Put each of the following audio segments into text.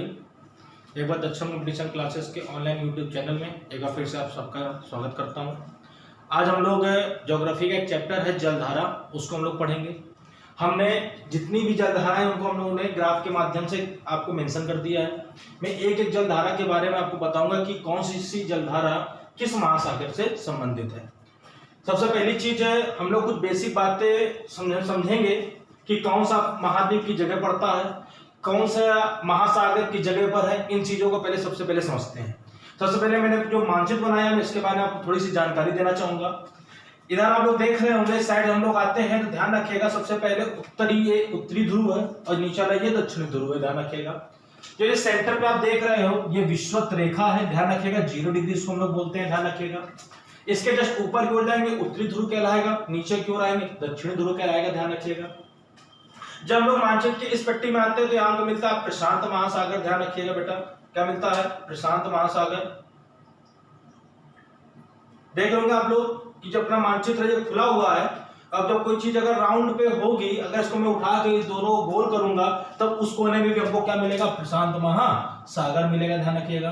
एक बार दक्षम competition classes के online YouTube channel में एक बार फिर से आप सबका स्वागत करता हूं। आज हम लोग ज्योग्राफी का एक चैप्टर है जलधारा, उसको हम लोग पढ़ेंगे। हमने जितनी भी जलधाराएं उनको हम लोगों ने ग्राफ के माध्यम से आपको मेंशन कर दिया है। मैं एक एक जलधारा के बारे में आपको बताऊंगा कि कौन सी जलधारा किस महासागर से संबंधित है। सबसे पहली चीज है, हम लोग कुछ बेसिक बातें समझेंगे कि कौन सा महाद्वीप की जगह पड़ता है, कौन सा महासागर की जगह पर है। इन चीजों को सबसे पहले समझते हैं। सबसे पहले मैंने जो मानचित्र बनाया है इसके बारे में आपको थोड़ी सी जानकारी देना चाहूंगा। इधर आप लोग देख रहे होंगे, साइड हम लोग आते हैं तो ध्यान रखिएगा, सबसे पहले उत्तरी ध्रुव है और नीचे वाला ये दक्षिणी ध्रुव है। ध्यान रखिएगा, जो ये सेंटर पे आप देख रहे हो ये विषुवत रेखा है। ध्यान रखिएगा 0 डिग्री इसको हम लोग बोलते हैं। ध्यान रखिएगा, इसके जस्ट ऊपर की ओर जाएंगे उत्तरी ध्रुव कहलाएगा, नीचे की ओर आएंगे दक्षिणी ध्रुव कहलाएगा। ध्यान रखिएगा, जब हम लोग मानचित्र की इस पट्टी में आते हैं तो यहाँ को मिलता है प्रशांत महासागर। ध्यान रखिएगा बेटा, क्या मिलता है? प्रशांत महासागर। देख लोगे आप लोग कि जब अपना मानचित्र ये खुला हुआ है, अब जब कोई चीज अगर राउंड पे होगी, अगर इसको मैं उठा के इस दोनों गोल करूंगा तब उस कोने में भी हमको क्या मिलेगा? प्रशांत महासागर मिलेगा। ध्यान रखिएगा,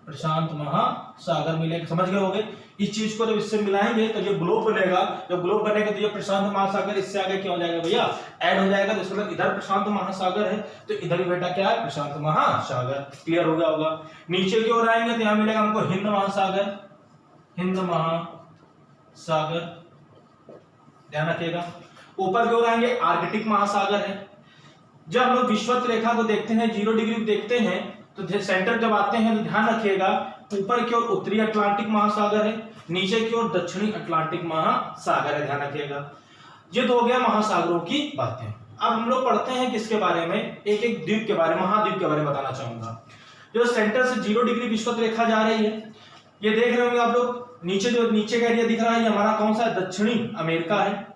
प्रशांत महासागर मिलेगा। समझ गए होंगे? इस चीज को जब इससे मिलाएंगे तो ये ग्लोब बनेगा। जब ग्लोब बनेगा तो ये प्रशांत महासागर इससे आगे क्या हो जाएगा भैया? ऐड हो जाएगा। तो इसका इधर प्रशांत महासागर है तो इधर भी बेटा क्या है? प्रशांत महासागर। क्लियर हो गया होगा। नीचे की ओर आएंगे तो यहाँ मिलेगा हमको हिंद महासागर। हिंद महासागर, ध्यान रखिएगा। ऊपर की ओर आएंगे आर्कटिक महासागर है। जब हम लोग विषुवत रेखा को देखते हैं, 0 डिग्री देखते हैं तो सेंटर जब आते हैं तो ध्यान रखिएगा ऊपर की ओर उत्तरी अटलांटिक महासागर है, नीचे की ओर दक्षिणी अटलांटिक महासागर है। ध्यान रखिएगा, ये तो हो गया महासागरों की बातें। अब हम लोग पढ़ते हैं किसके बारे में? एक एक द्वीप के बारे में, महाद्वीप के बारे में बताना चाहूंगा। जो सेंटर से 0 डिग्री विषुवत रेखा जा रही है, ये देख रहे होंगे आप लोग, नीचे जो नीचे का एरिया दिख रहा है ये हमारा कौन सा है? दक्षिणी अमेरिका है।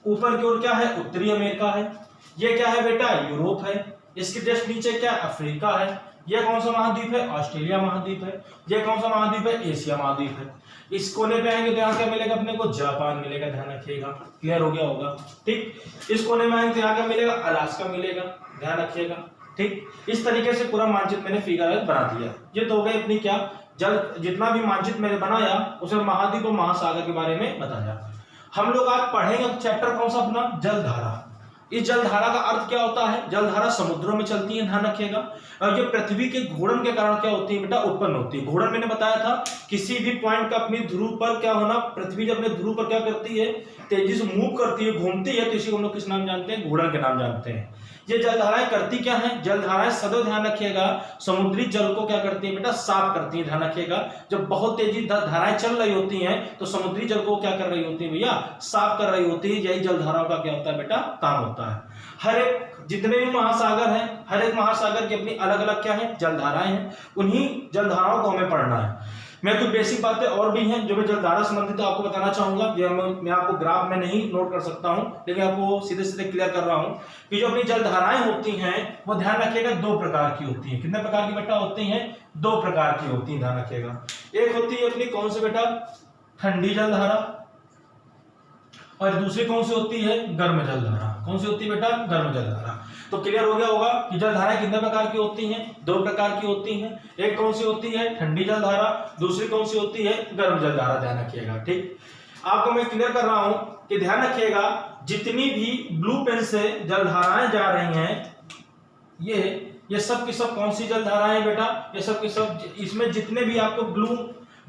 ऊपर की ओर क्या है? उत्तरी अमेरिका है। ये क्या है बेटा? यूरोप है। इसके जस्ट नीचे क्या? अफ्रीका है। ये कौन सा महाद्वीप है? ऑस्ट्रेलिया महाद्वीप है। ये कौन सा महाद्वीप है? एशिया महाद्वीप है। इस कोने पे आएंगे तो यहाँ क्या मिलेगा अपने को? जापान मिलेगा। ध्यान रखिएगा, क्लियर हो गया होगा। ठीक, इस कोने में आएंगे तो यहाँ क्या मिलेगा? अलास्का मिलेगा। ध्यान रखिएगा। ठीक, इस तरीके से पूरा मानचित्र मैंने फिगर बना दिया। ये तो हो गई अपनी क्या जल, जितना भी मानचित्र मैंने बनाया उसमें महाद्वीप और महासागर के बारे में बताया। हम लोग आज पढ़ेंगे चैप्टर कौन सा अपना? जलधारा। इस जलधारा का अर्थ क्या होता है? जलधारा समुद्रों में चलती है। ध्यान रखिएगा, और ये पृथ्वी के घूर्णन के कारण क्या होती है बेटा? उत्पन्न होती है। घूर्णन मैंने बताया था, किसी भी पॉइंट का अपनी ध्रुव पर क्या होना, पृथ्वी जब अपने ध्रुव पर क्या करती है? तेजी से मूव करती है, घूमती है, तो इसी को हम लोग किस नाम जानते हैं? घूर्णन के नाम जानते हैं। ये जलधाराएं करती क्या है? जलधाराएं सदैव ध्यान रखिएगा समुद्री जल को क्या करती है बेटा? साफ करती है। ध्यान रखिएगा, जब बहुत तेजी धाराएं चल रही होती हैं तो समुद्री जल को क्या कर रही होती है भैया? साफ कर रही होती है। यही जलधाराओं का क्या होता है बेटा? काम होता है। हर एक जितने भी महासागर हैं, हर एक महासागर की अपनी अलग अलग क्या है? जलधाराएं हैं। उन्हीं जलधाराओं को हमें पढ़ना है। मैं कुछ बेसिक बातें और भी हैं जो मैं जलधारा संबंधित आपको बताना चाहूंगा। ये मैं आपको ग्राफ में नहीं नोट कर सकता हूं, लेकिन आपको सीधे सीधे क्लियर कर रहा हूं कि जो अपनी जलधाराएं होती हैं वो ध्यान रखिएगा 2 प्रकार की होती हैं। कितने प्रकार की बेटा होती हैं? 2 प्रकार की होती हैं। ध्यान रखिएगा, एक होती है अपनी कौन सी बेटा? ठंडी जलधारा, और दूसरी कौन सी होती है? गर्म जलधारा। कौन सी होती है बेटा? गर्म जलधारा। तो क्लियर हो गया होगा कि जलधाराएं कितने प्रकार की होती हैं? 2 प्रकार की होती हैं। एक कौन सी होती है? ठंडी जलधारा, दूसरी कौन सी होती है? गर्म जलधारा। ध्यान रखिएगा। ठीक, आपको मैं क्लियर कर रहा हूं कि ध्यान रखिएगा जितनी भी ब्लू पेन से जलधाराएं जा रही हैं, ये सब की सब कौन सी जलधाराएं बेटा? ये सब की सब, इसमें जितने भी आपको ब्लू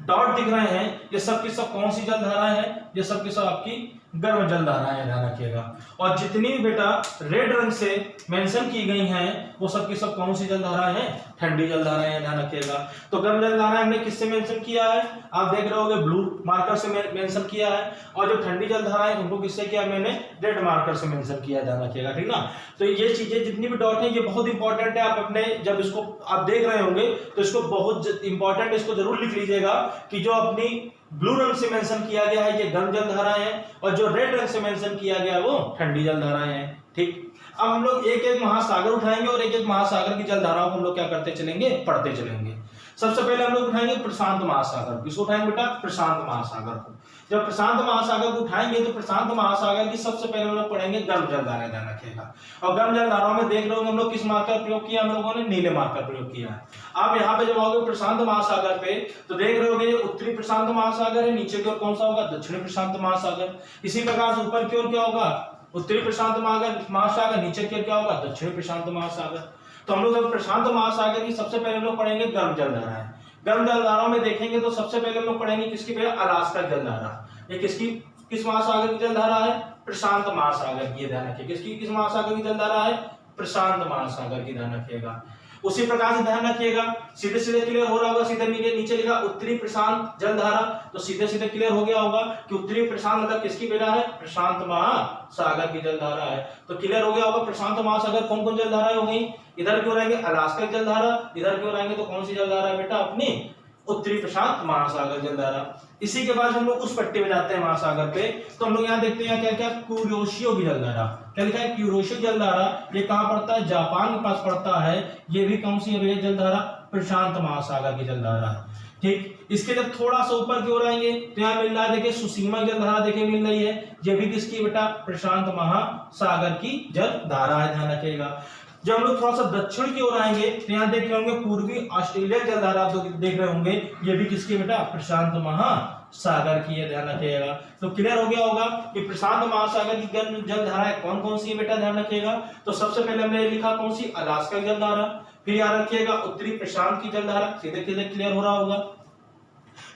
डॉट दिख रहे हैं ये सब की सब कौन सी जलधाराएं हैं? ये सब की सब आपकी गर्म जलधाराएं। ध्यान रखिएगा, और जितनी बेटा रेड रंग से मेंशन की गई हैं वो सब की सब कौन सी जलधाराएं हैं? ठंडी जलधाराएं हैं। ध्यान रखिएगा, तो गर्म जलधाराएं हमने किससे मेंशन किया है? आप देख रहे होगे ब्लू मार्कर से मेंशन किया है, और जो ठंडी जलधाराएं उनको किससे किया? मैंने रेड मार्कर से मेंशन किया है। ध्यान रखिएगा, ठीक ना। तो ये चीजें जितनी भी डॉट है ये बहुत इंपॉर्टेंट है। आप अपने जब इसको आप देख रहे होंगे तो इसको बहुत इंपॉर्टेंट, इसको जरूर लिख लीजिएगा कि जो अपनी ब्लू रंग से मेंशन किया गया है ये गर्म जलधाराएं हैं, और जो रेड रंग से मेंशन किया गया वो ठंडी जलधाराएं हैं। ठीक, अब हम लोग एक एक महासागर उठाएंगे और एक एक महासागर की जलधाराओं को हम लोग क्या करते चलेंगे, पढ़ते चलेंगे। सबसे पहले हम लोग उठाएंगे प्रशांत महासागर। किसको उठाएंगे बेटा? प्रशांत महासागर को। जब प्रशांत महासागर को उठाएंगे तो प्रशांत महासागर की सबसे पहले हम लोग पढ़ेंगे गर्म जलधारा, ध्यान रखिएगा। और गर्म जलधाराओं में देख रहे होंगे हम लोग किस मार्ग का प्रयोग किया, हम लोगों ने नीले मार्ग का प्रयोग किया है। आप यहाँ पे जब आओगे प्रशांत महासागर पे तो देख रहे होंगे उत्तरी प्रशांत महासागर है, नीचे की ओर कौन सा होगा? दक्षिणी प्रशांत महासागर। इसी प्रकार से ऊपर की ओर क्या होगा? उत्तरी प्रशांत महासागर, नीचे की ओर क्या होगा? दक्षिणी प्रशांत महासागर। तो हम लोग जब प्रशांत महासागर की सबसे पहले हम लोग पढ़ेंगे गर्म जलधारा है। गर्म जलधाराओं में देखेंगे तो सबसे पहले हम लोग पढ़ेंगे किसकी? पहले अलास्का जलधारा। ये किस महासागर की जलधारा है? प्रशांत महासागर की, ध्यान रखिए। किस महासागर की जलधारा है? प्रशांत महासागर की, ध्यान रखिएगा। उसी प्रकार से ध्यान रखिएगा, सीधे सीधे क्लियर हो रहा होगा, सीधे नीचे लिखा उत्तरी प्रशांत जलधारा, तो सीधे सीधे क्लियर हो गया होगा कि उत्तरी प्रशांत मतलब किसकी बेटा है? प्रशांत महासागर की जलधारा है। तो क्लियर हो गया होगा प्रशांत महासागर कौन कौन जलधाराएं हो गई? इधर क्यों रहेंगे? अलास्का जलधारा, इधर क्यों रहेंगे तो कौन सी जलधारा है बेटा? अपनी उत्तरी प्रशांत महासागर जलधारा। इसी के बाद हम लोग उस पट्टी में जाते हैं महासागर पे, तो हम लोग यहाँ देखते हैं क्या क्या? कुरोशियो की जलधारा। क्या लिखा है? कुरोशियो जलधारा। ये कहाँ पड़ता है? जापान के पास पड़ता है। ये भी कौन सी है भैया जलधारा? प्रशांत महासागर की जलधारा है। ठीक, इसके जब थोड़ा सा ऊपर की ओर आएंगे तो यहाँ मिल रहा है, देखिए सुसीमा जलधारा देखिए मिल रही है। ये भी किसकी बेटा? प्रशांत महासागर की जलधारा है, ध्यान रखिएगा। जब हम लोग थोड़ा सा दक्षिण की ओर आएंगे तो यहाँ देख रहे होंगे पूर्वी ऑस्ट्रेलिया जलधारा, तो देख रहे होंगे ये भी किसकी बेटा? प्रशांत महासागर की है, ध्यान रखिएगा। तो क्लियर हो गया होगा कि प्रशांत महासागर की गर्म जलधाराएं कौन कौन सी है बेटा? ध्यान रखिएगा। तो सबसे पहले हमने लिखा कौन सी? अलास्का जलधारा। फिर याद रखिएगा उत्तरी प्रशांत की जलधारा, सीधे सीधे क्लियर हो रहा होगा।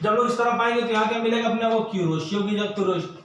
जब लोग इस तरफ आएंगे तो यहाँ क्या मिलेगा अपने को?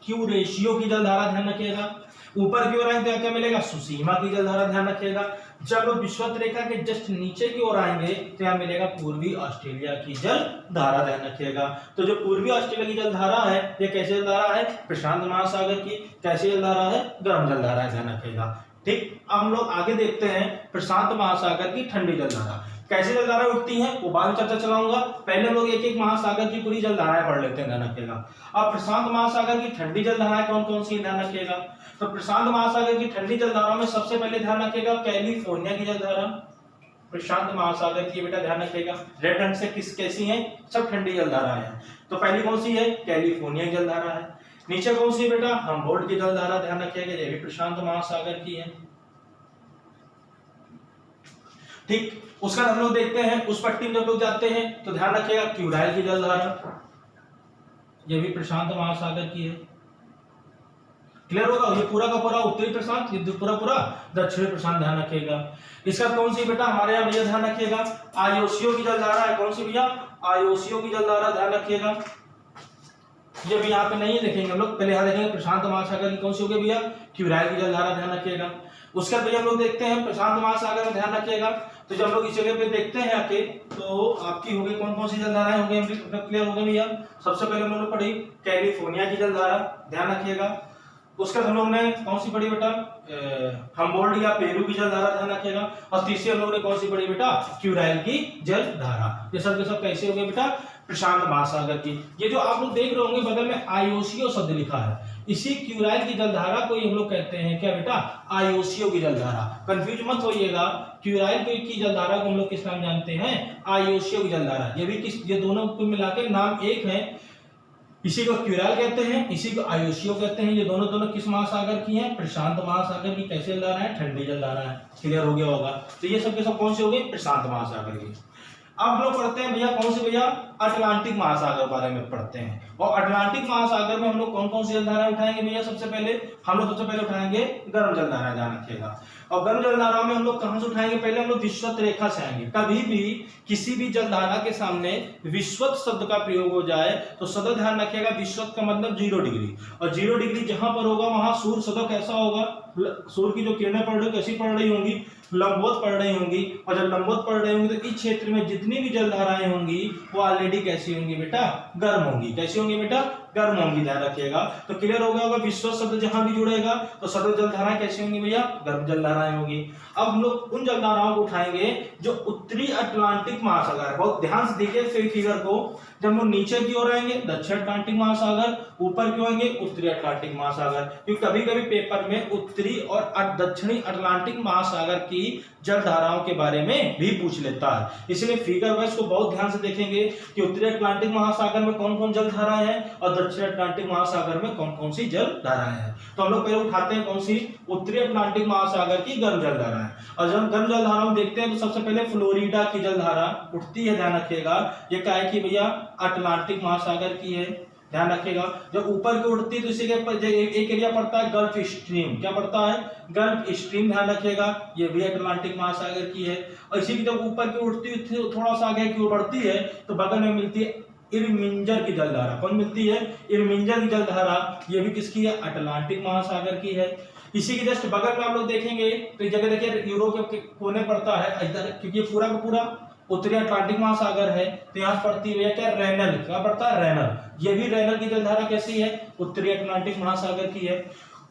क्यूरेशियो की जलधारा, ध्यान रखिएगा। ऊपर की ओर आएंगे तो क्या मिलेगा? सुसीमा की जलधारा, ध्यान रखिएगा। जब लोग विषुवत रेखा के जस्ट नीचे की ओर आएंगे तो यहाँ मिलेगा पूर्वी ऑस्ट्रेलिया की जलधारा, ध्यान रखिएगा। तो जो पूर्वी ऑस्ट्रेलिया की जलधारा है ये कैसी जलधारा है? प्रशांत महासागर की। कैसी जलधारा है? गर्म जलधारा है, ध्यान रखिएगा। ठीक, अब हम लोग आगे देखते हैं प्रशांत महासागर की ठंडी जलधारा। कैसे जलधारा उठती है वो बाद में चर्चा चलाऊंगा। पहले हम लोग एक एक महासागर की पूरी जलधाराएं पढ़ लेते हैं, ध्यान रखिएगा। अब प्रशांत महासागर की ठंडी जलधाराएं कौन कौन सी, ध्यान रखिएगा। तो प्रशांत महासागर की ठंडी जलधाराओं में सबसे पहले ध्यान रखिएगा कैलिफोर्निया की जलधारा। प्रशांत महासागर की बेटा ध्यान रखिएगा, रेड रंग से कैसी है? सब ठंडी जलधारा है। तो पहली कौन सी है? कैलिफोर्निया की जलधारा है। नीचे कौन सी है बेटा? हम्बोल्ट की जलधारा, ध्यान रखिएगा, ये भी प्रशांत महासागर की है। ठीक, उसका हम लोग देखते हैं उस पट्टी में जब लोग जाते हैं तो ध्यान रखिएगा क्यूराइल की जलधारा, ये भी प्रशांत महासागर की है। क्लियर होगा? ये पूरा का पूरा उत्तरी प्रशांत, ये पूरा दक्षिणी प्रशांत, ध्यान रखिएगा। इसका कौन सी बेटा हमारे यहाँ भैया ध्यान रखिएगा? आयोसियो की जलधारा है। कौन सी भैया? आयोसियो की जलधारा, ध्यान रखिएगा। ये भी यहाँ पे नहीं देखेंगे हम लोग, पहले यहाँ देखेंगे प्रशांत महासागर की कौन सी होगी भैया? क्यूराइल की जलधारा, ध्यान रखिएगा। उसके बाद हम लोग देखते हैं प्रशांत महासागर में, ध्यान रखिएगा। तो जब लोग इस जगह पे देखते हैं आके तो आपकी होगी कौन सी जलधाराएं होंगी? क्लियर हो गए भैया। सबसे पहले हम लोग पढ़ी कैलिफोर्निया की जलधारा, ध्यान रखिएगा। उसके बाद हम लोग ने कौन सी पढ़ी बेटा? हम्बोल्ट या पेरू की जलधारा, ध्यान रखिएगा। और तीसरी हम लोग ने कौन सी पढ़ी बेटा? क्यूराइल की जलधारा। ये सब के सब कैसे हो गए बेटा? प्रशांत महासागर की। ये जो आप लोग देख रहे होंगे बगल में आयोसियो शब्द लिखा है, इसी क्यूराइल की जलधारा को हम लोग कहते हैं क्या बेटा? आयोसियो की जलधारा। कंफ्यूज मत होइएगा, क्यूराइल की जलधारा को हम लोग किस नाम जानते हैं? आयोसियो की जलधारा। ये दोनों कुल मिला के नाम एक है। इसी को क्यूराइल कहते हैं, इसी को आयोसियो कहते हैं। ये दोनों किस महासागर की हैं? प्रशांत महासागर की। कैसे जलधारा है? ठंडी जलधारा है। क्लियर हो गया होगा। तो ये सब के सब कौन से हो गए? प्रशांत महासागर की। अब हम लोग पढ़ते हैं भैया कौन से भैया? अटलांटिक महासागर के बारे में पढ़ते हैं। और अटलांटिक महासागर में हम लोग कौन कौन सी जलधाराएं उठाएंगे भैया? सबसे पहले उठाएंगे गर्म जलधारा, ध्यान रखिएगा। और गर्म जलधारा में हम लोग कहां से उठाएंगे? पहले हम लोग विश्वत रेखा से आएंगे। कभी भी किसी भी जलधारा के सामने विश्वत शब्द का प्रयोग हो जाए तो सदा ध्यान रखिएगा, विश्वत का मतलब 0 डिग्री, और 0 डिग्री जहां पर होगा वहां सूर्य सदा कैसा होगा? सूर्य की जो किरणें पड़ रही कैसी पड़ रही होंगी? लंबवत पड़ रही होंगी। और जब लंबवत पड़ रही होंगी तो इस क्षेत्र में जितनी भी जलधाराएं होंगी वो ऑलरेडी कैसी होंगी बेटा? गर्म होंगी। कैसी होंगी बेटा? गर्म होंगी, ध्यान रखिएगा। तो क्लियर हो गया होगा, विश्व शब्द जहां भी जुड़ेगा तो सर्व जलधाराएं कैसी होंगी भैया, गर्म जलधाराएं होंगी। अब हम लोग उन जलधाराओं को उठाएंगे जो उत्तरी अटलांटिक महासागर, बहुत ध्यान से देखिए फिगर को, जब हम नीचे की ओर आएंगे दक्षिण अटलांटिक महासागर, ऊपर क्यों आएंगे उत्तरी अटलांटिक महासागर, क्योंकि कभी कभी पेपर में उत्तरी और दक्षिणी अटलांटिक महासागर की जलधाराओं के बारे में भी पूछ लेता है, इसलिए फिगर वाइज को बहुत ध्यान से देखेंगे कि उत्तरी अटलांटिक महासागर में कौन कौन जलधाराएं हैं और दक्षिण अटलांटिक महासागर में कौन कौन सी जलधाराएं हैं। तो हम लोग पहले उठाते हैं कौन सी, उत्तरी अटलांटिक महासागर की गर्म जलधाराएं। और जब गर्म जलधाराओं देखते हैं तो सबसे पहले फ्लोरिडा की जलधारा उठती है, ध्यान रखिएगा। ये क्या है कि भैया अटलांटिक महासागर की है, ध्यान रखिएगा। जब ऊपर की उठती है तो इसी के एक एरिया पड़ता है गल्फ स्ट्रीम, क्या पड़ता है, गल्फ स्ट्रीम, ध्यान रखिएगा। ये भी अटलांटिक महासागर की है। और इसी की जब ऊपर की उठती है थोड़ा सा आगे की ओर बढ़ती है तो बगल में मिलती है इरमिंजर की जलधारा। कौन मिलती है, इरमिंजर की जलधारा, ये भी किसकी है, अटलांटिक महासागर की है। इसी के जस्ट बगल में आप लोग देखेंगे तो ये जगह देखिए यूरोप के कोने पड़ता है इधर, क्योंकि पूरा का पूरा उत्तरी अटलांटिक महासागर है, तो यहाँ पड़ती है क्या, रेनल, क्या पड़ता है, रेनल। ये भी रेनल की जलधारा कैसी है, उत्तरी अटलांटिक महासागर की है।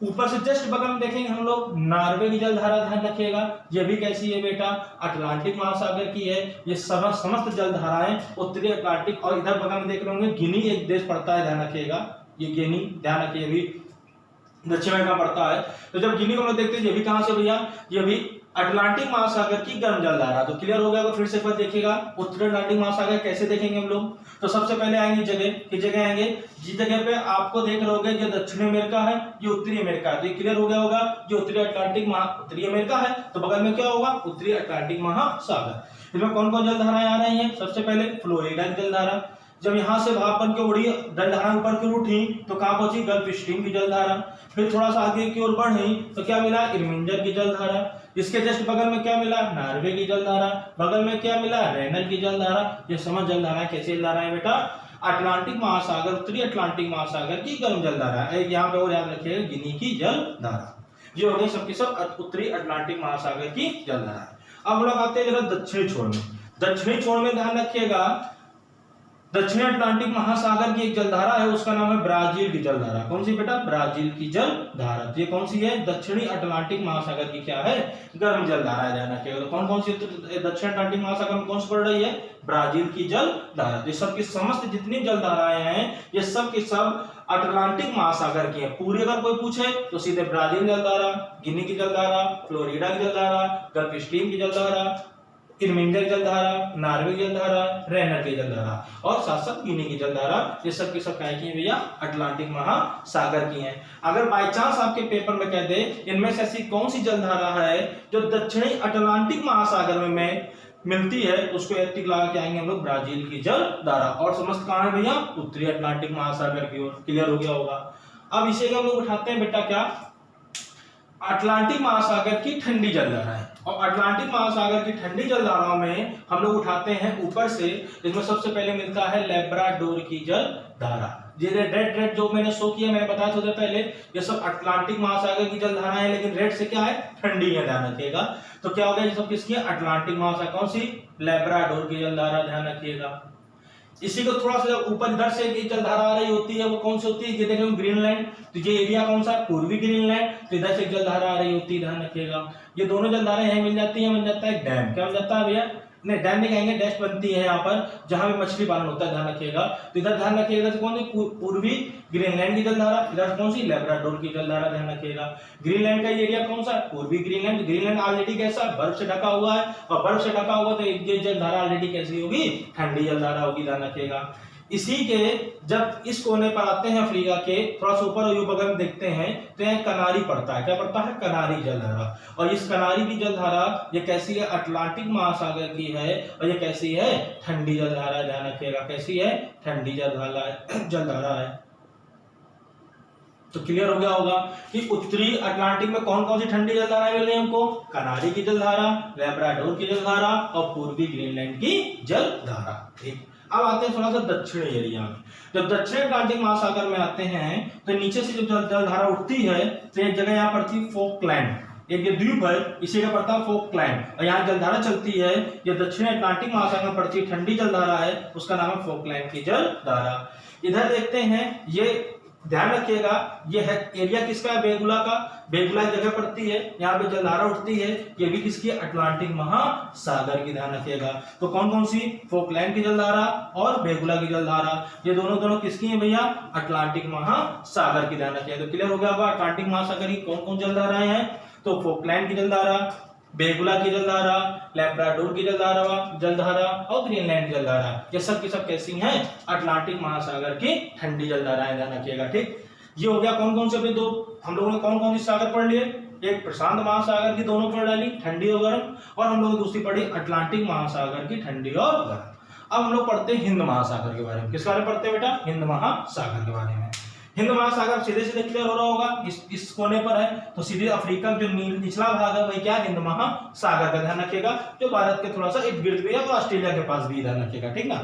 ऊपर से जस्ट बगल में देखेंगे हम लोग नॉर्वे की जलधारा, ध्यान रखिएगा। ये भी कैसी है बेटा, अटलांटिक महासागर की है। ये समस्त जलधाराएं उत्तरी अटलांटिक। और इधर बगल में देख रहे होंगे गिनी एक देश पड़ता है, ध्यान रखिएगा, ये गिनी, ध्यान रखिए, ये भी दक्षिण अमेरिका पड़ता है। तो जब गिनी को हम लोग देखते हैं, ये भी कहां से भैया, ये भी अटलांटिक महासागर की गर्म जलधारा। तो क्लियर हो गया होगा, फिर से एक बार देखिएगा उत्तरी अटलांटिक महासागर कैसे देखेंगे हम लोग। तो सबसे पहले आएंगे जगह, किस जगह आएंगे, जिस जगह पे आपको देख रहे होगे जो दक्षिणी अमेरिका है, ये उत्तरी अमेरिका है। तो ये क्लियर हो गया होगा, जो उत्तरी अटलांटिक उत्तरी अमेरिका है तो बगल में क्या होगा, उत्तरी अटलांटिक महासागर। इसमें कौन कौन जलधाराएं आ रही हैं, सबसे पहले फ्लोरिडा की जलधारा। जब यहां से भाप बन के उड़ी जलधारा ऊपर की उठी तो कहां पहुंची, गल्फ स्ट्रीम की जलधारा। फिर थोड़ा सा आगे की ओर बढ़ी तो क्या मिला, इरमिंजर की जलधारा। इसके जस्ट बगल में क्या मिला, नॉर्वे की जलधारा। बगल में क्या मिला, रेनल की जलधारा। ये समझ जलधारा कैसे जलधारा है बेटा, अटलांटिक महासागर, उत्तरी अटलांटिक महासागर की गर्म जलधारा। यहाँ पे और याद रखिएगा गिनी की जलधारा। ये हो गई सबकी सब उत्तरी अटलांटिक महासागर की जलधारा। अब लोग आते हैं जरा दक्षिणी छोर में। दक्षिणी छोर में ध्यान रखिएगा, दक्षिणी अटलांटिक महासागर की एक जलधारा है, उसका नाम है ब्राजील की जलधारा। कौन सी बेटा, ब्राजील की जलधारा। ये कौन सी है, दक्षिणी अटलांटिक महासागर की क्या है, गर्म जलधारा, ध्यान रखिएगा। तो कौन कौन सी दक्षिण अटलांटिक महासागर में कौन सी पड़ रही है, ब्राजील की जलधारा। ये सब की समस्त जितनी जलधाराएं हैं ये सब की सब अटलांटिक महासागर की है। पूरी अगर कोई पूछे तो सीधे ब्राजील जलधारा, गिनी की जलधारा, फ्लोरिडा की जलधारा, गल्फ स्ट्रीम की जलधारा, इरमिंजर की जलधारा, नॉर्वे की जलधारा, रेनल की जलधारा और साथ साथ गिनी की जलधारा, ये सब के सब क्या की है भैया, अटलांटिक महासागर की हैं। अगर बाय चांस आपके पेपर में कह दे इनमें से ऐसी कौन सी जलधारा है जो दक्षिणी अटलांटिक महासागर में मिलती है, उसको टिक लगा के आएंगे हम लोग, ब्राजील की जलधारा। और समस्त कहां है भैया, उत्तरी अटलांटिक महासागर की ओर। क्लियर हो गया होगा। अब इसे हम लोग उठाते हैं बेटा क्या, अटलांटिक महासागर की ठंडी जलधाराएं। और अटलांटिक महासागर की ठंडी जलधाराओं में हम लोग उठाते हैं ऊपर से, इसमें सबसे पहले मिलता है लेब्राडोर की जलधारा। ये रेड जो मैंने शो किया, मैंने बताया थोड़ी देर पहले, ये सब अटलांटिक महासागर की जलधाराएं हैं, लेकिन रेड से क्या है, ठंडी है, ध्यान रखिएगा। तो क्या हो गया, ये सब किसकी है, अटलांटिक महासागर। कौन सी, लेब्राडोर की जलधारा, ध्यान रखिएगा। इसी को थोड़ा सा ऊपर इधर से एक जलधारा आ रही होती है, वो कौन सी होती है, ये देख रहे हो ग्रीनलैंड। तो ये एरिया कौन सा, पूर्वी ग्रीनलैंड। तो इधर से एक जलधारा आ रही होती है, ध्यान रखिएगा। ये दोनों जलधाराएं यहीं मिल जाती है, बन जाता है डैम। क्या बन जाता है भैया, नहीं डैम नहीं कहेंगे, डैश बनती है यहाँ पर जहां पे मछली पालन होता है, ध्यान रखिएगा। तो इधर ध्यान रखिएगा कौन सी, पूर्वी ग्रीनलैंड की जलधारा, इधर कौन सी, लेब्राडोर की जलधारा, ध्यान रखिएगा। ग्रीनलैंड का एरिया कौन सा, पूर्वी ग्रीनलैंड। ग्रीनलैंड ऑलरेडी कैसा, बर्फ से ढका हुआ है, और बर्फ से ढका हुआ तो ये जलधारा ऑलरेडी कैसी होगी, ठंडी जलधारा होगी, ध्यान रखिएगा। इसी के जब इस कोने पर आते हैं अफ्रीका के, थोड़ा सा ऊपर और बगल में देखते हैं तो यहाँ कनारी पड़ता है। क्या पड़ता है, कनारी जलधारा। और इस कनारी की जलधारा ये कैसी है, अटलांटिक महासागर की है, और ये कैसी है, ठंडी जलधारा, ध्यान रखिएगा। कैसी है, ठंडी जलधारा है। तो क्लियर हो गया होगा कि उत्तरी अटलांटिक में कौन कौन सी ठंडी जलधाराएं मिल रही है हमको, कनारी की जलधारा, लेब्राडोर की जलधारा और पूर्वी ग्रीनलैंड की जलधारा। ठीक, अब आते हैं थोड़ा सा दक्षिणी एरिया में। जब दक्षिण अटलांटिक महासागर में आते हैं तो नीचे से जब जलधारा उठती है तो एक जगह यहाँ पड़ती है फोकलैंड। एक ये द्वीप है, इसी का पड़ता है फोकलैंड, और यहाँ जलधारा चलती है, ये दक्षिण अटलांटिक महासागर में पड़ती है, ठंडी जलधारा है, उसका नाम है फोकलैंड की जलधारा। इधर देखते हैं, ये ध्यान रखिएगा, ये है एरिया किसका है, बेगुला का। बेगुला जगह पड़ती है, यहाँ पे जलधारा उठती है, ये भी किसकी, अटलांटिक महासागर की। ध्यान रखिएगा। तो कौन कौन सी, फोकलैंड की जलधारा और बेगुला की जलधारा, ये दोनों दोनों किसकी है भैया, अटलांटिक महासागर की। ध्यान रखिएगा। तो क्लियर हो गया होगा अटलांटिक महासागर की कौन कौन जलधाराएं हैं। तो फोकलैंड की जलधारा, बेगुला की जलधारा, लैब्राडोर की जलधारा और ग्रीनलैंड की जलधारा, ये सब की सब कैसी हैं, अटलांटिक महासागर की ठंडी जलधाराएं। ध्यान रखिएगा। ठीक, ये हो गया कौन कौन से, दो हम लोगों ने कौन कौन सी सागर पढ़ लिए, एक प्रशांत महासागर की दोनों पढ़ डाली, ठंडी और गर्म, और हम लोग दूसरी पढ़ी अटलांटिक महासागर की ठंडी और गर्म। अब हम लोग पढ़ते हैं हिंद महासागर के बारे में। किस बारे में पढ़ते हैं बेटा, हिंद महासागर के बारे में। हिंद महासागर सीधे सीधे क्लियर हो रहा होगा, इस कोने पर है, तो सीधे अफ्रीका जो निचला भाग है वही क्या, हिंद महासागर का। ध्यान रखिएगा। जो भारत के थोड़ा सा इर्द गिर्द भी है, तो ऑस्ट्रेलिया के पास भी, ध्यान रखिएगा। ठीक ना।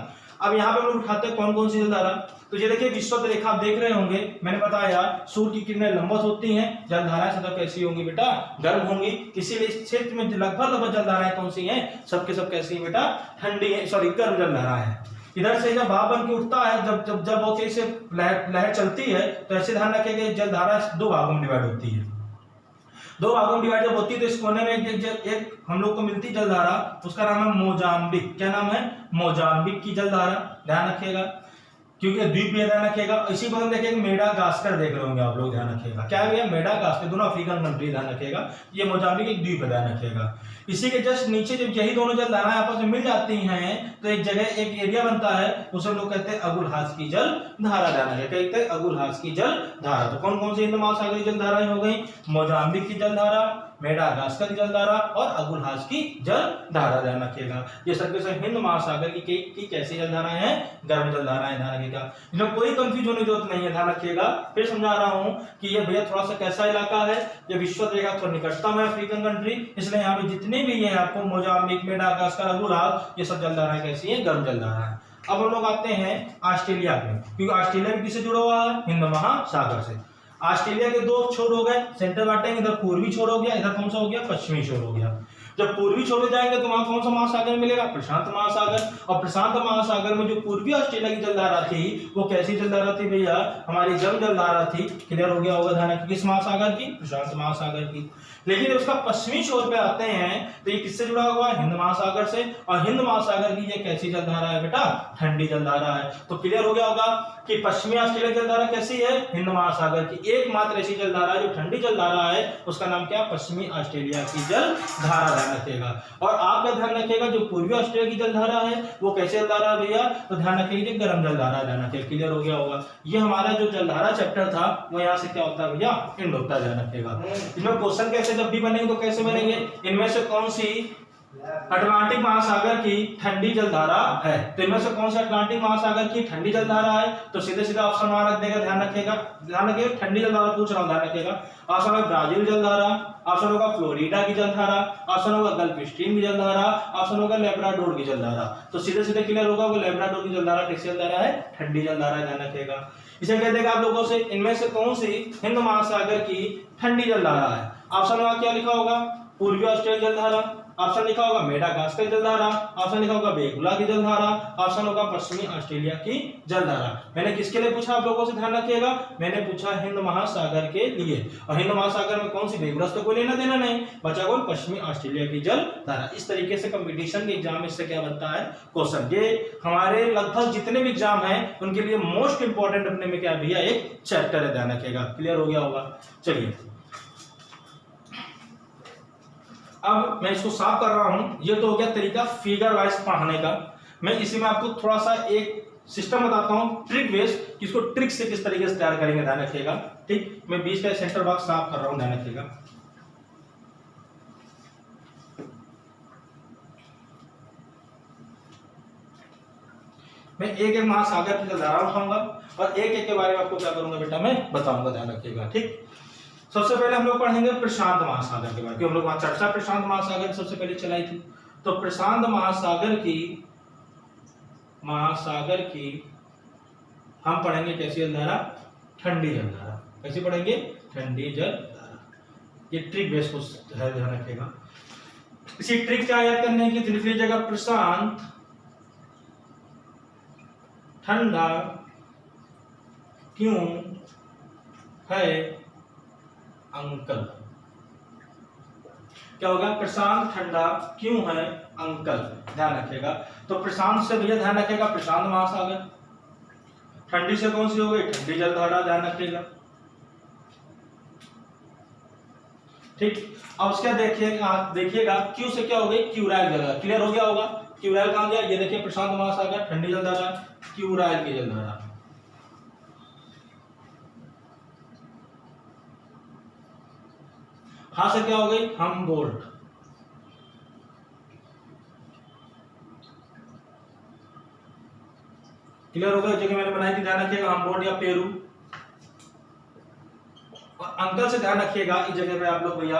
अब यहाँ पे हम लोग उठाते हैं कौन कौन सी जलधारा। तो ये देखिए विश्व रेखा आप देख रहे होंगे, मैंने बताया सूर्य की किरणें लंबवत होती हैं, जलधाराएं सदा कैसी होंगी बेटा, गर्म होंगी। इसीलिए इस क्षेत्र में लगभग जलधाराएं कौन सी हैं, सबके सब कैसी हैं बेटा, ठंडी है, सॉरी गर्म जलधाराएं हैं। इधर से जब भाप बन के उठता है, जब जब जब बहुत तेज से लहर चलती है, तो ऐसे ध्यान रखिएगा जलधारा दो भागों में डिवाइड होती है। दो भागों में डिवाइड जब होती है, तो इस कोने में एक हम लोग को मिलती जलधारा, उसका नाम है मोजाम्बिक। क्या नाम है, मोजाम्बिक की जलधारा। ध्यान रखिएगा, क्योंकि द्वीप भी ध्यान रखिएगा। इसी को हम देखेंगे मेडागास्कर, देख रहे होंगे आप लोग, ध्यान रखिएगा। क्या है मेडागास्कर, दोनों अफ्रीकन कंट्री, ध्यान रखिएगा। ये मोजाम्बिक एक द्वीप है, ध्यान रखिएगा। इसी के जस्ट नीचे जब यही दोनों जलधाराएं आपस में मिल जाती हैं, तो एक जगह एक एरिया बनता है, उसे हम लोग कहते हैं अगुलहास की जलधारा। ध्यान रखिएगा, कहते हैं अगुलहास की जलधारा। तो कौन कौन सी हिंद महासागर की जलधाराएं हो गई, मोजाम्बिक की जलधारा, मेडागास्कर की जलधारा और अगुलहास की जलधारा। ध्यान रखिएगा। ये सब हिंद महासागर की कैसी जलधाराएं हैं, गर्म जलधाराएं। ध्यान रखिएगा, इसमें कोई कंफ्यूजन होने की जरूरत नहीं है। ध्यान रखिएगा, फिर समझा रहा हूं कि ये भैया थोड़ा सा कैसा इलाका है, ये विश्व रेखा थोड़ा निकटतम है अफ्रीकन कंट्री, इसलिए यहाँ पे जितने भी है आपको मोजाम्बिक, मेडागास्कर, अगुलहास, ये सब जलधाराएं कैसी हैं, गर्म जलधाराएं। अब हम लोग आते हैं ऑस्ट्रेलिया में, क्योंकि ऑस्ट्रेलिया भी किससे जुड़ा हुआ है, हिंद महासागर से। ऑस्ट्रेलिया के दो छोर हो गए, सेंटर बांटेंगे, इधर पूर्वी छोर हो गया, इधर कौन सा हो गया, पश्चिमी छोर हो गया। जब पूर्वी छोर जाएंगे तो वहां कौन सा महासागर मिलेगा, प्रशांत महासागर। और प्रशांत महासागर में जो पूर्वी ऑस्ट्रेलिया की जलधारा थी, वो कैसी जलधारा थी भैया, हमारी गर्म जलधारा थी। क्लियर हो गया होगा, ध्यान, किस महासागर की, प्रशांत महासागर की। लेकिन जब उसका पश्चिमी छोर पे आते हैं, तो ये किससे जुड़ा हुआ है, हिंद महासागर से। और हिंद महासागर की ये कैसी जलधारा है बेटा, ठंडी जलधारा है। तो क्लियर हो गया होगा कि पश्चिमी ऑस्ट्रेलिया जलधारा कैसी है, हिंद महासागर की। एकमात्र ऐसी जलधारा जो ठंडी जलधारा है, उसका नाम क्या, पश्चिमी ऑस्ट्रेलिया की जलधारा। ध्यान रखिएगा। और आपका ध्यान रखिएगा, जो पूर्वी ऑस्ट्रेलिया की जलधारा है वो कैसे जलधारा है भैया, तो ध्यान रखिएगा गर्म जलधारा। ध्यान रखिएगा। क्लियर हो गया होगा। ये हमारा जो जलधारा चैप्टर था, वो यहाँ से क्या होता है भैया, एंड होता है। ध्यान रखिएगा। इसमें क्वेश्चन कैसे जब भी बनेंगे तो कैसे बनेंगे, इनमें से कौन सी अटलांटिक महासागर की ठंडी जलधारा है, तो इनमें से कौन सा अटलांटिक महासागर की ठंडी जलधारा है, तो सीधे सीधा ऑप्शन वहां रख देगा। ध्यान रखिएगा, ध्यान रखिएगा, ठंडी जलधारा पूछ रहा हूं, ध्यान रखिएगा। ऑप्शन होगा ब्राजील जलधारा, ऑप्शन होगा फ्लोरिडा की जलधारा, ऑप्शन होगा गल्फ स्ट्रीम की जलधारा, ऑप्शन होगा लेब्राडोर की जलधारा। तो सीधे सीधे क्लियर होगा, वो लेब्राडोर की जलधारा कैसी जलधारा है, ठंडी जलधारा। ध्यान रखिएगा। इसे कह देगा आप लोगों से, इनमें से कौन सी हिंद महासागर की ठंडी जलधारा है। ऑप्शन होगा क्या लिखा होगा, पूर्वी ऑस्ट्रेलिया जलधारा, ऑप्शन लिखा होगा मेडागास्कर जलधारा, ऑप्शन लिखा होगा बेगुला की जलधारा, ऑप्शन होगा पश्चिमी ऑस्ट्रेलिया की जलधारा। मैंने किसके लिए पूछा आप लोगों से, ध्यान रखिएगा, मैंने पूछा हिंद महासागर के लिए। और हिंद महासागर में कौन सी, बेगुला तो कोई लेना देना नहीं, बचा कौन, पश्चिमी ऑस्ट्रेलिया की जलधारा। इस तरीके से कंपटीशन के एग्जाम में इससे क्या बनता है, क्वेश्चन। ये हमारे लगभग जितने भी एग्जाम हैं उनके लिए मोस्ट इंपॉर्टेंट अपने में क्या भैया, एक चैप्टर है। ध्यान रखिएगा। क्लियर हो गया होगा। चलिए अब मैं इसको साफ कर रहा हूं। ये तो हो गया तरीका फिगर वाइज पढ़ने का। मैं इसी में आपको थोड़ा सा एक सिस्टम बताता हूं, ट्रिक बेस, कि इसको ट्रिक से किस तरीके से तैयार करेंगे। ध्यान रखिएगा। ठीक, मैं बीच का सेंटर बॉक्स साफ कर रहा हूं, ध्यान रखिएगा। मैं एक एक महासागर की जलधारा उठाऊंगा और एक एक के बारे में आपको क्या करूंगा बेटा, मैं बताऊंगा। ध्यान रखिएगा। ठीक, सबसे पहले हम लोग पढ़ेंगे प्रशांत महासागर के बारे में, हम लोग वहां चर्चा प्रशांत महासागर की सबसे पहले चलाई थी। तो प्रशांत महासागर की हम पढ़ेंगे कैसी जलधारा, ठंडी जलधारा। कैसी पढ़ेंगे, ठंडी जलधारा। ये ट्रिक बेस को ध्यान रखेगा। इसी ट्रिक का याद करने की तीसरी जगह प्रशांत ठंडा क्यों है अंकल। क्या होगा? प्रशांत ठंडा क्यों है अंकल, ध्यान रखिएगा। तो प्रशांत से भैया ध्यान रखिएगा प्रशांत महासागर, ठंडी से कौन सी हो गई? ठंडी जलधारा, ध्यान रखिएगा। ठीक, अब उसका देखिएगा क्यू से क्या हो गई? क्यूराइल जलधारा। क्लियर हो गया होगा? क्यूराइल कहां गया? ये देखिए प्रशांत महासागर, ठंडी जलधारा, क्यूराइल की जलधारा। हा से क्या हो गई? हमबोल्ट। क्लियर हो गया? जगह मैंने बनाई थी, ध्यान रखिएगा, हमबोल्ट या पेरू। और अंकल से ध्यान रखिएगा इस जगह पे आप लोग भैया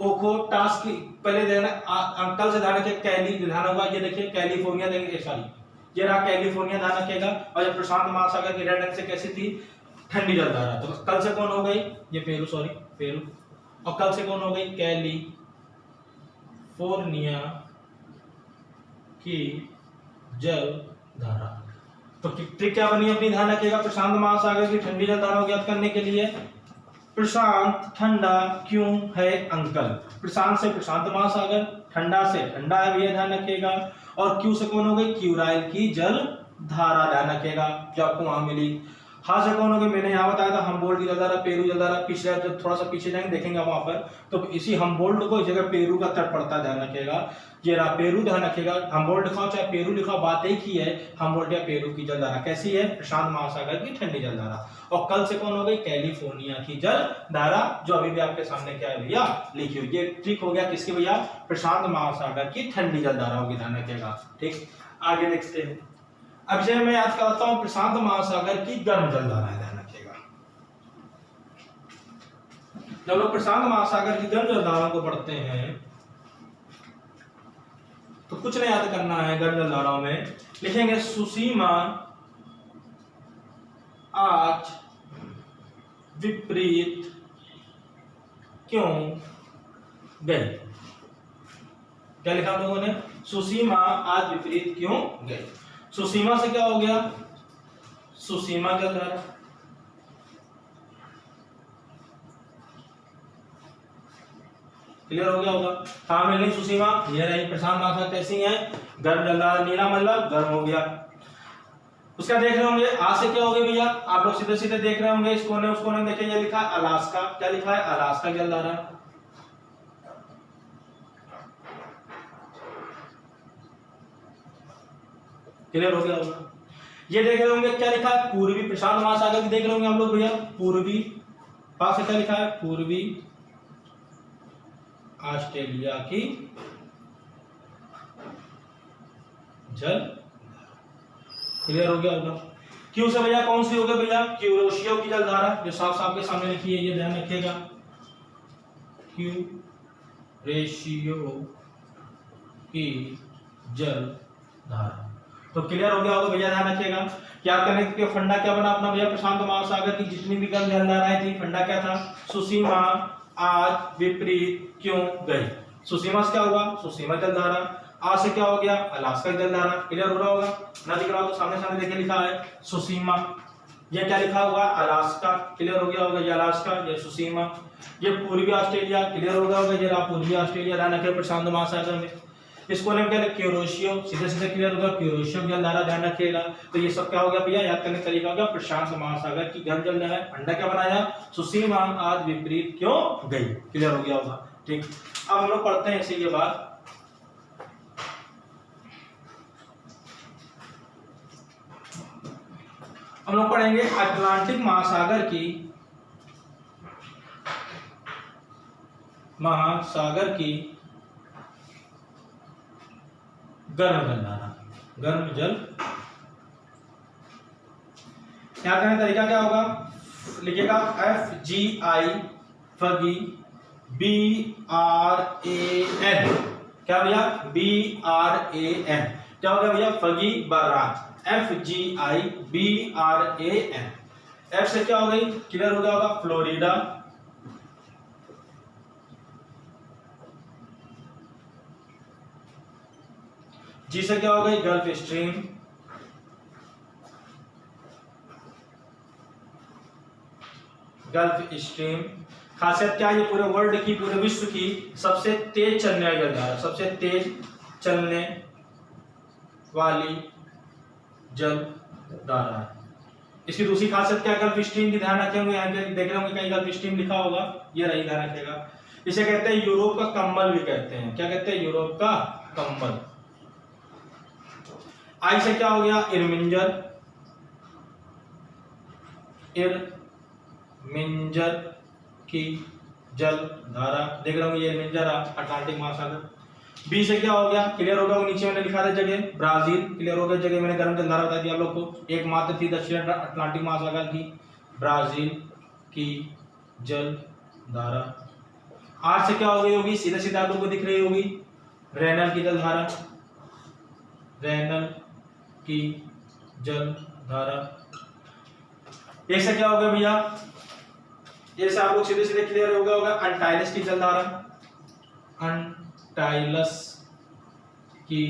ओको टास्क पहले देना। अंकल से ध्यान रखिए कैली, ध्यान होगा ये देखिए कैलिफोर्निया, देखिए सॉरी ये रहा कैलिफोर्निया, ध्यान रखिएगा। और ये प्रशांत महासागर की रेड से कैसी थी? ठंडी जलधारा। तो कल से कौन हो गई? ये पेरू, सॉरी पेरू। और कल से कौन हो गई? कैलिफोर्निया की जलधारा। तो ट्रिक क्या बनी अपनी, ध्यान रखिएगा। प्रशांत महासागर की ठंडी जलधारा को ज्ञात करने के लिए प्रशांत ठंडा क्यों है अंकल। प्रशांत से प्रशांत महासागर, ठंडा से ठंडा है भैया, ध्यान रखिएगा। और क्यू से कौन हो गई? क्यूराइल की जलधारा, ध्यान रखिएगा, जो आपको वहां मिली। हाँ से कौन हो गई? मैंने यहाँ बताया था हमबोल्ट की जलधारा, पेरू जलधारा। पिछले जब थोड़ा सा पीछे जाएंगे देखेंगे वहां पर, तो इसी हमबोल्ट को इस जगह पेरू का तट पड़ता है, ध्यान रखिएगा। ये रहा पेरू, ध्यान रखिएगा। हमबोल्ट लिखाओ चाहे पेरू लिखाओ, बात एक ही है। हमबोल्ट या पेरू की जलधारा कैसी है? प्रशांत महासागर की ठंडी जलधारा। और कल से कौन हो गई? कैलिफोर्निया की जलधारा, जो अभी भी आपके सामने क्या है भैया लिखी हुई। ये ट्रिक हो गया किसकी भैया? प्रशांत महासागर की ठंडी जलधारा होगी, ध्यान रखिएगा। ठीक, आगे देखते हैं। अब जब मैं याद करता हूं प्रशांत महासागर की गर्म जलधारा, ध्यान रखिएगा। जब लोग प्रशांत महासागर की गर्म जलधारा को पढ़ते हैं तो कुछ नहीं याद करना है। गर्म जलधाराओं में लिखेंगे सुसीमा आज विपरीत क्यों गई। क्या लिखा लोगों ने? सुसीमा आज विपरीत क्यों गई। सुसीमा से क्या हो गया? सुसीमा जलधारा। क्लियर हो गया होगा? कहां मिल रही सुसीमा? ये रही प्रशांत महासागर, कैसी है? गर्म जलधारा। नीला मतलब गर्म हो गया। उसका देख रहे होंगे आज से क्या हो गया भैया? आप लोग सीधे सीधे देख रहे होंगे, इस कोने उस कोने में देखिए, ये लिखा है अलास्का। क्या लिखा है? अलास्का जलधारा। क्लियर हो गया होगा? ये देख रहे होंगे क्या लिखा है? पूर्वी प्रशांत महासागर की देख रहे होंगे हम लोग भैया, पूर्वी। पास से क्या लिखा है? पूर्वी ऑस्ट्रेलिया की जल। क्लियर हो गया होगा? क्यू से भैया कौन सी हो गई भैया? क्यूरोशियो की जलधारा, जो साफ साफ के सामने लिखी है, ये ध्यान रखिएगा। क्यूरेशियो की जलधारा। तो क्लियर हो गया होगा भैया, ध्यान रखिएगा। क्या करने के फंडा क्या बना अपना भैया? प्रशांत महासागर की जितनी भी गर्म जलधाराएं थी, फंडा क्या था? सुसीमा आज विपरीत क्यों गई। सुसीमा से क्या हुआ? सुसीमा जलधारा। आज से क्या हो गया? अलास्का जलधारा। क्लियर हो रहा होगा ना? दिख रहा हो तो सामने सामने देखिए लिखा है सुसीमा, ये क्या लिखा हुआ? अलास्का। क्लियर हो गया होगा? ये अलास्का, ये सुसीमा। ये पूर्वी ऑस्ट्रेलिया। क्लियर हो गया होगा? ये रहा पूर्वी ऑस्ट्रेलिया, ध्यान रखिए प्रशांत महासागर में। इसको नाम क्या है? क्यूरोशियो। सीधे सीधे क्लियर होगा? क्यूरोशियो जलधारा, ध्यान रखिएगा। तो ये सब क्या हो गया भैया? याद करने का तरीका हो गया प्रशांत महासागर की गर्म जलधारा। फंडा क्या बनाया? सुसीमा आज विपरीत क्यों गई। क्लियर हो गया होगा? ठीक, अब हम लोग पढ़ते हैं इसी के बाद। हम लोग पढ़ेंगे अटलांटिक महासागर की गर्म जलधारा, गर्म जल। यहाँ करने का तरीका क्या होगा? लिखिएगा FGI फगी BRAN। क्या भैया? BRAN। क्या हो गया भैया? फगी बरान। FGI BRAN। F से क्या हो गई? क्लियर हो गया होगा? फ्लोरिडा। जी से क्या हो गई गल्फ स्ट्रीम, गल्फ स्ट्रीम। खासियत क्या है, ये पूरे वर्ल्ड की, पूरे विश्व की सबसे तेज चलने वाली जलधारा, सबसे तेज चलने वाली जलधारा है। इसकी दूसरी खासियत क्या है, गल्फ स्ट्रीम की, ध्यान रखे होंगे, यहाँ पे देख रहे होंगे कहीं गल्फ स्ट्रीम लिखा होगा, ये रही, ध्यान रखिएगा। इसे कहते हैं यूरोप का कम्बल भी कहते हैं। क्या कहते हैं, यूरोप का कम्बल। आई से क्या हो गया, इरमिंजर, इरमिंजर की जलधारा, देख रहे होंगे ये इरमिंजर अटलांटिक महासागर। बी से क्या हो गया, क्लियर होगा, वो नीचे मैंने लिखा था जगह, ब्राजील, क्लियर हो गया जगह, मैंने गर्म जलधारा बता दिया आप लोग को, एकमात्र थी दक्षिण अटलांटिक महासागर की, ब्राजील की जलधारा। आर से क्या हो गई होगी, सीधे सीधे आप लोग को दिख रही होगी, रेनल की जलधारा, रेनल की जलधारा। ए से क्या हो गया भैया, ए से आप लोग सीधे सीधे क्लियर हो गया होगा, अंटाइलस की जलधारा, अंटाइलस की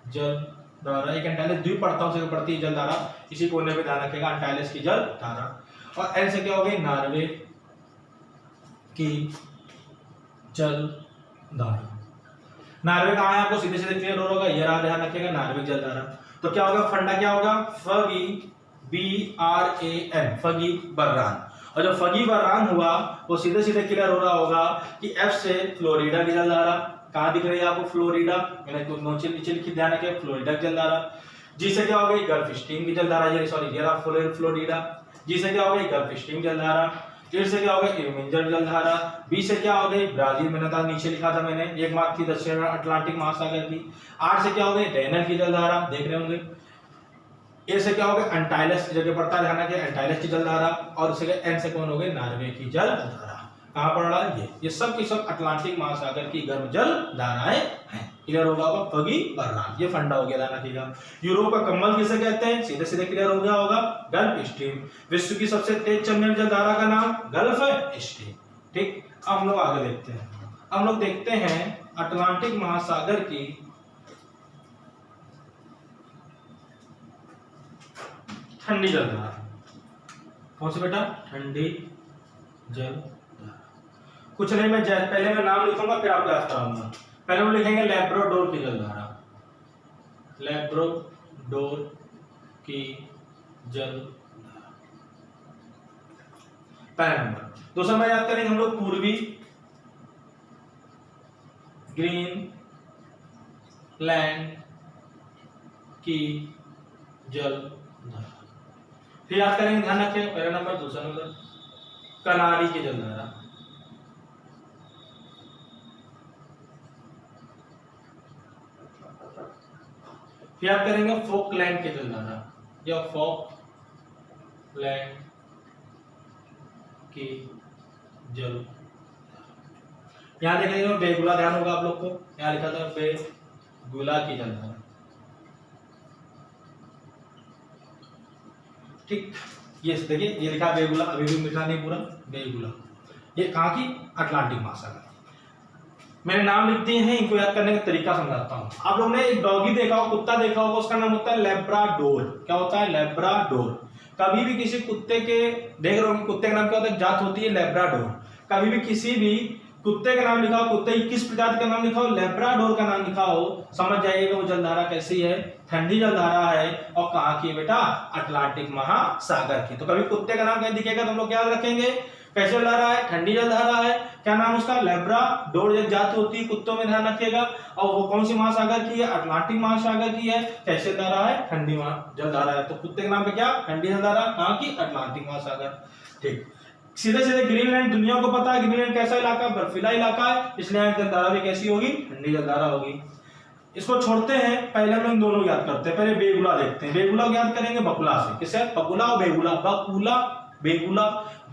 जलधारा। एक अंटाइलस द्वीप पड़ता है, उसे पड़ती है जलधारा, इसी कोने पे ध्यान रखिएगा, अंटाइलस की जलधारा। और एन से क्या हो गई, नॉर्वे की जलधारा। नॉर्वे कहाँ है आपको सीधे सीधे क्लियर हो होगा, ये रहा, ध्यान रखिएगा, नॉर्वे जलधारा। तो क्या होगा, फंडा क्या होगा, फगी, BRAN, फगी बर्रान। और जब फगी बर्रान हुआ वो सीधे सीधे क्लियर हो रहा होगा कि एफ से फ्लोरिडा की जलधारा, कहाँ दिख रही है आपको, फ्लोरिडा, मैंने तो नीचे नीचे लिखी, ध्यान रखिए, फ्लोरिडा की जलधारा। जी से क्या हो गई, गल्फ स्ट्रीम की जलधारा, ये सॉरी ये रहा फ्लोरिडा। जी से क्या हो गई, गल्फ स्ट्रीम जलधारा। ए से क्या हो गई, इरमिंजर जलधारा। बी से क्या हो गई, ब्राजील, मैंने था नीचे लिखा था मैंने, एक मार्क थी दक्षिण अटलांटिक महासागर की। आर से क्या हो गई, रेनल की जलधारा, देख रहे होंगे। ए से क्या हो गया, अंटाइलस की जगह पड़ता है, ध्यान रखिए, अंटाइलस की जलधारा। और उसके एन से कौन हो गई, नॉर्वे की जलधारा। कहां पड़ रहा है, ये सब की सब अटलांटिक महासागर की गर्म जल धाराएं हैं। क्लियर होगा होगा, फगी बर्रान, ये फंडा हो गया, ध्यान रखिएगा। यूरोप का कम्बल किसे कहते हैं, सीधे सीधे क्लियर हो गया होगा, गल्फ स्ट्रीम। विश्व की सबसे तेज चलने वाली जलधारा का नाम गल्फ स्ट्रीम। ठीक, अब हम लोग आगे देखते हैं, हम लोग देखते हैं अटलांटिक महासागर की ठंडी जलधारा। कौन सी बेटा, ठंडी जलधारा। कुछ नहीं, मैं पहले मैं नाम लिखूंगा फिर आपको याद कराऊंगा। पहले हम लिखेंगे लैब्राडोर की जलधारा, लैब्राडोर की जलधारा, पहला नंबर। दूसरा में याद करेंगे हम लोग पूर्वी ग्रीनलैंड की जलधारा। फिर याद करेंगे, ध्यान रखें, पहला नंबर, दूसरा नंबर कनारी की जलधारा, फिर याद करेंगे फोकलैंड की जलधारा या फोकलैंड की जलधारा। यहां देखेंगे बेगुला, ध्यान होगा आप लोग को, यहां लिखा था बेगुला की जलधारा। ठीक, ये देखिए ये लिखा बेगुला, अभी भी लिखा नहीं पूरा, बेगुला। ये कहाँ की, अटलांटिक महासागर। मैंने नाम लिख दिए हैं, इनको याद करने का तरीका समझाता हूँ। आप लोगों ने एक डॉगी देखा हो, कुत्ता देखा होगा, उसका नाम होता है लैब्राडोर। क्या होता है, लैब्राडोर। कभी भी किसी कुत्ते के, देख रहे हो कुत्ते का नाम क्या होता है, जात होती है लैब्राडोर। कभी भी किसी भी कुत्ते का नाम लिखा हो, कुत्ते की किस प्रजाति का नाम लिखा हो, लैब्राडोर का नाम लिखा हो, समझ जाइएगा वो जलधारा कैसी है, ठंडी जलधारा है। और कहाँ की है बेटा, अटलांटिक महासागर की। तो कभी कुत्ते का नाम कहीं दिखेगा तो हम लोग क्या रखेंगे, कैसे जलधारा है, ठंडी जलधारा है। क्या नाम उसका, लैब्राडोर जाति होती है कुत्तों में, ध्यान रखिएगा। और वो कौन सी महासागर की है, अटलांटिक महासागर की है। कैसे जलधारा है, ठंडी जलधारा है। तो कुत्ते के नाम पे क्या, ठंडी जलधारा, कहाँ की, अटलांटिक महासागर। ठीक, सीधे सीधे ग्रीनलैंड, दुनिया को पता है ग्रीनलैंड कैसा इलाका, बर्फीला इलाका है, इसलिए जलधारा भी कैसी होगी, ठंडी जलधारा होगी। इसको छोड़ते हैं, पहले हम लोग दोनों याद करते हैं। पहले बेगुला देखते हैं, बेगुला को याद करेंगे बकुला से। किससे, बकुला और बेगुला, बकुला बेगुला।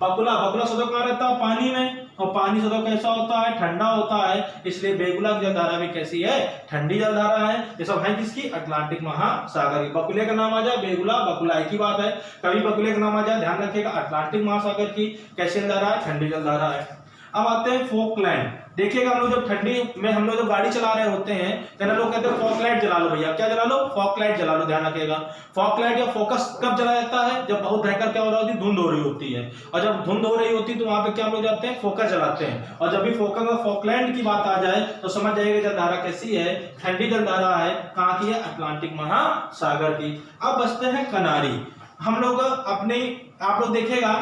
बकुला, बकुला सदैव कहाँ रहता है, पानी में, और पानी सदैव कैसा होता है, ठंडा होता है, इसलिए बेगुला की जलधारा भी कैसी है, ठंडी जलधारा है। ये सब है किसकी, अटलांटिक महासागर की। बकुले का नाम आ जाए, बेगुला बकुला एक ही बात है। कभी बकुले का नाम आ जाए, ध्यान रखिएगा, अटलांटिक महासागर की कैसी जलधारा है, ठंडी जलधारा है। अब आते हैं फोकलैंड। देखिएगा हम लोग जब ठंडी में हम लोग जब गाड़ी चला रहे होते हैं तो ना लोग कहते हैं फॉग लाइट जला लो भैया, क्या जला लो, फॉग लाइट जला लो। ध्यान रखिएगा फॉग लाइट या फोकस कब जलाया जाता है, जब बहुत भयंकर क्या हो रहा होती है, धुंध हो रही होती है। और जब धुंध हो रही होती है तो वहां पे क्या हम लोग जाते हैं, फोकस जलाते हैं। और जब भी फोकस और फॉग लाइट की बात आ जाए तो समझ जाइएगा जलधारा कैसी है, ठंडी जलधारा है। कहाँ की है, अटलांटिक महासागर की। अब बचते हैं कनारी। हम लोग अपने, आप लोग देखिएगा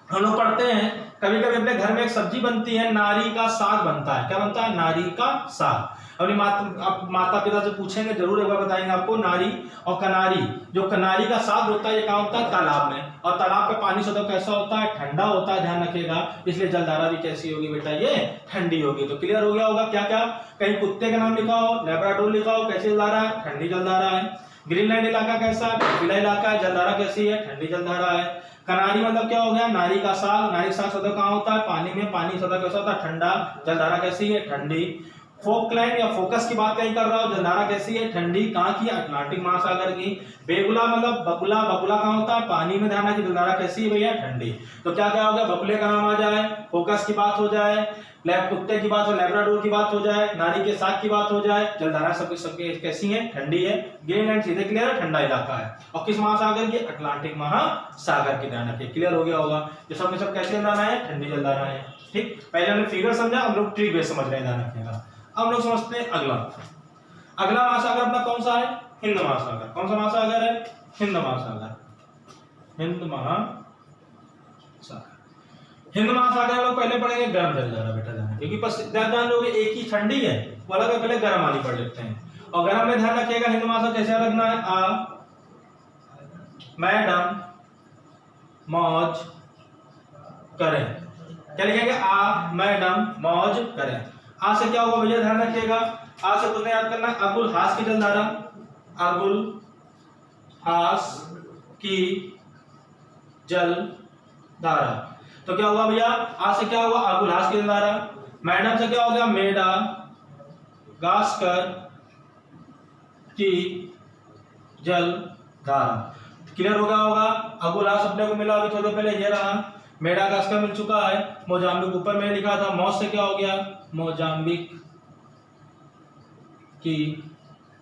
हम लोग पढ़ते हैं कभी कभी अपने घर में एक सब्जी बनती है, नारी का साग बनता है। क्या बनता है, नारी का साग। अपनी माता पिता से पूछेंगे जरूर, एक बार बताएंगे आपको। नारी और कनारी, जो कनारी का साग होता है ये कहाँ होता है, तालाब में। और तालाब का पानी सदा कैसा होता है, ठंडा होता है। ध्यान रखिएगा, इसलिए जलधारा भी कैसी होगी बेटा, ये ठंडी होगी। तो क्लियर हो गया होगा क्या क्या, कहीं कुत्ते का नाम लिखा हो, लेब्राडोर लिखा हो, कैसी जलधारा है, ठंडी जलधारा है। ग्रीनलैंड इलाका कैसा है, बर्फीला इलाका है, जलधारा कैसी है, ठंडी जलधारा है। कनारी मतलब क्या हो गया, नारी का साग। नारी का साग सदा कहाँ होता है, पानी में। पानी सदा कैसा होता है, ठंडा। जलधारा कैसी है, ठंडी। फोकलैंड या फोकस की बात कहीं कर रहा हूं, जलधारा कैसी है, ठंडी। कहाँ की, अटलांटिक महासागर की। बेगुला मतलब बगुला, बगुला कहाँ होता है, पानी में। ध्यान रखिए जलधारा कैसी है भैया, ठंडी। तो क्या क्या हो गया, बगुले का नाम आ जाए, फोकस की बात हो जाए, कुत्ते की बात हो, लैब्राडोर की बात हो जाए, नारी के साग की बात हो जाए। जलधारा सबकी कैसी है, ठंडी है। ग्रीनलैंड सीधे क्लियर है, ठंडा इलाका है। और किस महासागर की, अटलांटिक महासागर की। ध्यान रखिए, क्लियर हो गया होगा। ये सब में सब कैसी जलधारा है, ठंडी जलधारा है। ठीक, पहले हमने फिगर समझा, हम लोग ट्रिक बेस समझ रहे हैं। ध्यान रखिएगा। अब हम लोग समझते हैं अगला। अगला महासागर अपना कौन सा है, हिंद महासागर। कौन सा महासागर है, हिंद महासागर। हिंद महासागर। हिंद महासागर लोग पहले पढ़ेंगे गर्म जलधारा बेटा, ध्यान, क्योंकि ध्यान लोग एक ही ठंडी है वो अलग है, पहले गर्म वाली पढ़ लेते हैं। और गर्म में ध्यान रखिएगा हिंद महासागर कैसे रखना है, आ मैडम मौज करें। क्या लिखेंगे, आ मैडम मौज करें। आ से क्या होगा भैया, ध्यान रखिएगा। आ से तुमने याद करना, अबुल हास की जलधारा। अबुल हास की जलधारा। तो क्या होगा भैया, आ से क्या होगा, अबुल हास की जलधारा। मैडम से क्या हो गया, मेडा गास्कर की जलधारा। क्लियर हो गया होगा। अबुल हास अपने को मिला अभी थोड़े पहले, ये रहा। मेडागास्कर मिल चुका है। मोजाम्बिक ऊपर में लिखा था। मौज से क्या हो गया, मोजाम्बिक की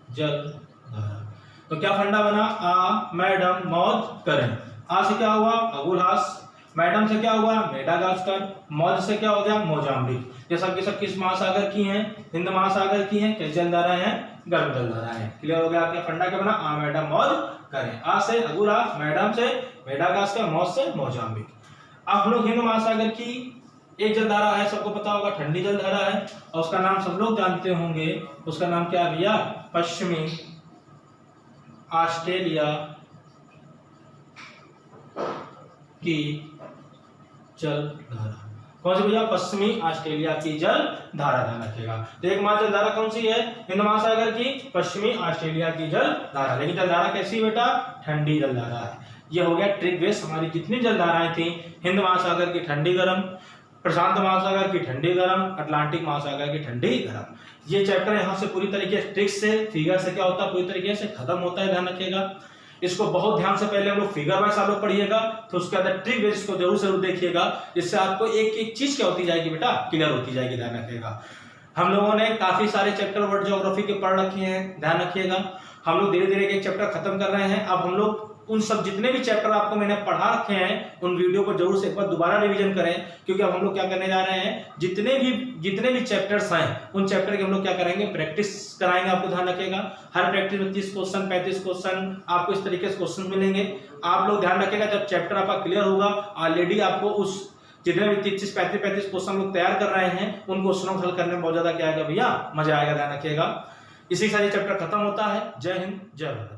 जलधारा। तो क्या फंडा बना, आ मैडम मौज करें। आ से क्या हुआ, अबुल हास। मैडम से क्या हुआ, मेडागास्कर। मौज से क्या हो गया, मोजाम्बिक। ये सब किस महासागर की हैं, हिंद महासागर की हैं। कैसी जलधारा है, गर्म जलधारा है। क्लियर हो गया, आपका फंडा क्या बना, आ मैडम मौज करें। आ से अबुल हास, मैडम से मेडागास्कर, मौज से मोजाम्बिक। अब हम लोग हिंद महासागर की एक जलधारा है, सबको पता होगा, ठंडी जलधारा है। और उसका नाम सब लोग जानते होंगे, उसका नाम क्या है भैया, पश्चिमी ऑस्ट्रेलिया की जलधारा। कौन सी भैया, पश्चिमी ऑस्ट्रेलिया की जलधारा। ध्यान रखिएगा। तो एक जलधारा कौन सी है, हिंद महासागर की पश्चिमी ऑस्ट्रेलिया की जलधारा। लेकिन जलधारा कैसी बेटा, ठंडी जलधारा है। ये हो गया ट्रिक बेस। हमारी जितनी जलधाराएं थी, हिंद महासागर की ठंडी गर्म, प्रशांत महासागर की ठंडी गर्म, अटलांटिक महासागर की ठंडी गर्म। ये चैप्टर यहाँ से पूरी तरीके से ट्रिक से, फिगर से क्या होता है, पूरी तरीके से खत्म होता है। ध्यान रखिएगा, इसको बहुत ध्यान से पहले हम लोग फिगर वाइज आप लोग पढ़िएगा, तो उसके अंदर ट्रिक बेस को जरूर देखिएगा, जिससे आपको एक एक चीज क्या होती जाएगी बेटा, क्लियर होती जाएगी। ध्यान रखिएगा। हम लोगों ने काफी सारे चैप्टर वर्ल्ड ज्योग्राफी के पढ़ रखे हैं। ध्यान रखिएगा, हम लोग धीरे धीरे एक चैप्टर खत्म कर रहे हैं। अब हम लोग उन सब जितने भी चैप्टर आपको मैंने पढ़ा रखे हैं, उन वीडियो को जरूर से एक बार दोबारा रिवीजन करें, क्योंकि अब हम लोग क्या करने जा रहे हैं, जितने भी चैप्टर्स हैं, उन चैप्टर के हम लोग क्या करेंगे, प्रैक्टिस कराएंगे। आपको ध्यान रखिएगा, हर प्रैक्टिस में 30 क्वेश्चन 35 क्वेश्चन आपको इस तरीके से क्वेश्चन मिलेंगे। आप लोग ध्यान रखिएगा, जब चैप्टर आपका क्लियर होगा, ऑलरेडी आपको उस जितने भी 30-35 क्वेश्चन लोग तैयार कर रहे हैं, उन क्वेश्चनों को हल करने में बहुत ज्यादा क्या आएगा भैया, मजा आएगा। ध्यान रखिएगा। इसी सारे चैप्टर खत्म होता है। जय हिंद, जय भारत।